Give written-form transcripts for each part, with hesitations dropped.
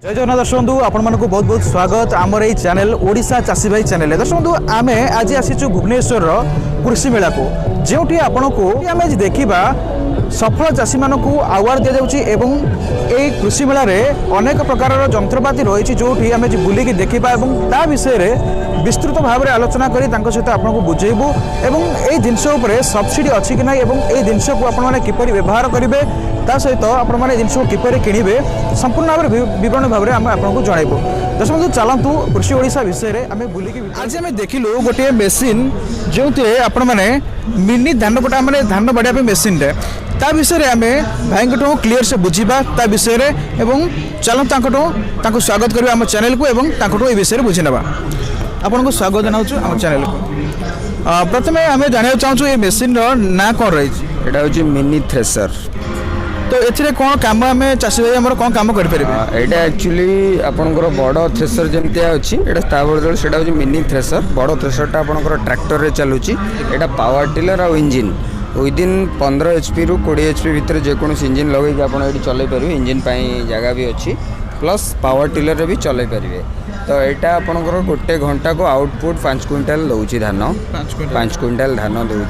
जय जगन्नाथ दर्शक बंधु आपण मानक बहुत बहुत स्वागत आमर ये चैनल ओडिशा चाषी भाई चैनल। दर्शक बंधु आम आज आसीचु भुवनेश्वर कृषि मेला को जो आपण को आम आज देखा सफल चाषी मान आवार्ड दि जाऊँगी एवं ये कृषि मेला रे अनेक प्रकार जंत्रपाति रही जो आम बुलिकी देखा और ता विषय विस्तृत भाव में आलोचना करी सहित आपको बुझेबू एवं ये जिनस सब्सिडी अच्छी कि ना ये जिनस को आपने किपर व्यवहार करेंगे ता सहित आपने जिनस को किपर किणवे संपूर्ण भाव में विवरण भाव में आम आपको जनइबू। दर्शक बंधु चलतु कृषि ओडिशा विषय में आम बुलिकी आज आम देखिलु गोटे मेसीन जो आपण मैंने मिनी धान कटा मैंने धान बढ़िया मेसीन टे ता विषय में आम भाई क्लीयर से बुझा ता विषय में एवं चलतु स्वागत करेंगे आम चैनल को एवं ये विषय बुझी ना आपन को स्वागत जनाऊँ आम चैनल को। प्रथम आम जाना चाहूँ ये मेसीन ना कौन रही हूँ मिनी थ्रेसर। तो ये कौन कम आम चाषी भाई आम कौन कम करें यहाँ एक्चुअली आपंकर बड़ थ्रेसर जमी अच्छी बदल से मिनी थ्रेसर बड़ थ्रेसरटा आपंकर ट्रैक्टर रे चलुची यहाँ पावर टिलर आ इंजिन विदिन 15 HP रु 20 HP भितर जेकोसी इंजिन लगे आप चल पारे इंजिन जगह भी अच्छी प्लस पावर टिलर भी चल पारे। तो यहाँ आपंकर गोटे घंटा को आउटपुट 5 क्विंटाल दौर धान 5 क्विंटाल धान दौर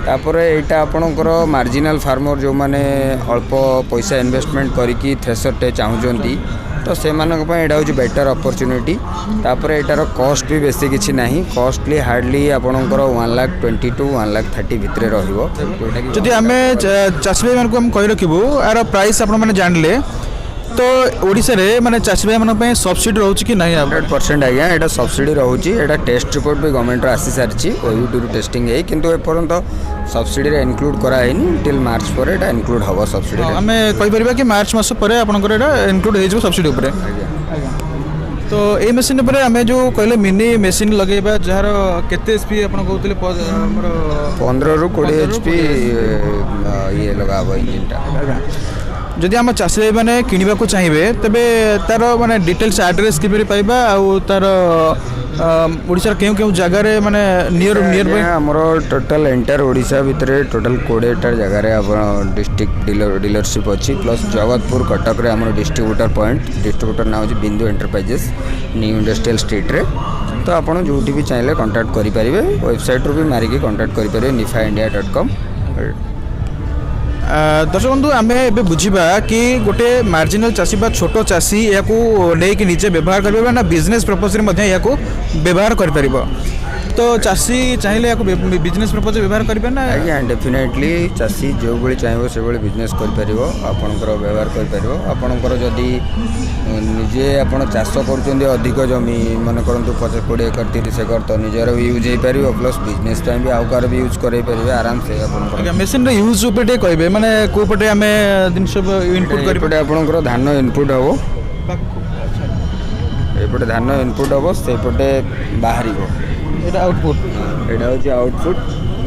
तापर यहाँ आपणकर मार्जिनाल फार्मर जो मैंने अल्प पैसा इन्वेस्टमेंट करके थ्रेसरटे चाहूँगी तो से यहाँ हूँ बेटर अपॉर्चुनिटी। तापर एटार कॉस्ट भी बेसी किसी ना कॉस्टली हार्डली आपणकर 1,20,000 to 1,30,000 भितर रही। आम चाषी भाई मानक कही रखू यार प्राइस आपने जानले तो ओडिशा रे माने चाषी भाई मानक सब्सिडी रोचे कि नहीं 100% आज्ञा यहाँ सब्सिडी रोचे यहाँ टेस्ट रिपोर्ट भी गवर्नमेंट आसी सारी ओयूटी टेस्टिंग है किंतु एपर्यंत सब्सिडी रे इनक्लूड कराइनी टिल मार्च पर एटा इनक्लूड हबो सब्सिडी आम कहि परबा कि मार्च मास पर आपनकर एटा इनक्लूड हो सब्सिडी ऊपर। तो ये मेसीन पर आम जो कहले मिनी मेसीन लगेबा जार केते एचपी आपन कहउतले 15 रु 20 HP ये लगाबो इंजिनटा। जदि आम चाषी भाई मैंने किणवा को चाहिए तेबे तार माने डिटेल्स एड्रेस किपरि पाइबा आ तार ओडिसा केउ केउ जगह रे माने नियर बाय हमर टोटल एंटायर ओडिसा भितर टोटल 20टा जगह रे अपन डिस्ट्रिक्ट डीलरशिप अच्छी प्लस जगतपुर कटक रे हमर डिस्ट्रीब्यूटर ना हो बिंदु एंटरप्राइजेस न्यू इंडस्ट्रियल स्ट्रीट रे। तो आपन जोटी भी चाहिए कांटेक्ट करि परिबे वेबसाइट रू भी मारिकी कांटेक्ट करि परिबे nifaindia.com। दर्शक बंधु आम ए बुझा कि गोटे मार्जिनाल चाषी बा छोट चाषी या नहीं निजे व्यवहार करेंगे ना बिजनेस पर्पज व्यवहार कर तो चाषी चाहिए बिजनेस पर्पज व्यवहार करेंगे ना आज्ञा डेफिनेटली चाषी जो भाई चाहिए से भाई बिजनेस कर आपणकर व्यवहार कर जदि निजे आप चाष कर अधिक जमी मन करतु 50-20 एकर 30 एकर तो निजर भी यूज हो पार प्लस बिजनेस टाइम भी आउ कार भी यूज कर आराम से मेसीन यूज उपर कहे मैंने कौ पटे आम जिन इनपुट करपटे आपंकर धान इनपुट हम एपटे धान इनपुट हम से पटे बाहर आउटपुट एटा होची आउटपुट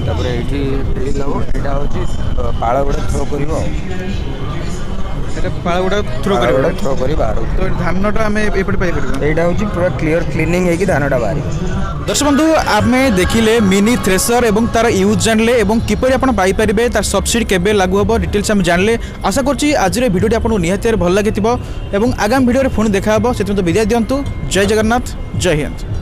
तापर एठी रील हो एटा होची पाळ गुडा थ्रो करिवो एटा पाळ गुडा थ्रो करी बाहर तो धानटा हम एपटे पाई परबो एटा होची पूरा क्लियर क्लीनिंग है कि धानटा बाहर। दर्शक बंधु आमे देखिले मिनी थ्रेसर एवं तार यूज जानले एवं किपरि आपण पाई परिबे तार सब्सिडी केबे लागू हबो डिटेल्स हम जानले। आशा करछि आज रे वीडियोटी आपन निहाती भल लागिथिबो एवं आगामी वीडियो रे फोन देखा हबो सेतु तो विदाय दियंतु। जय जगन्नाथ जय हिंद।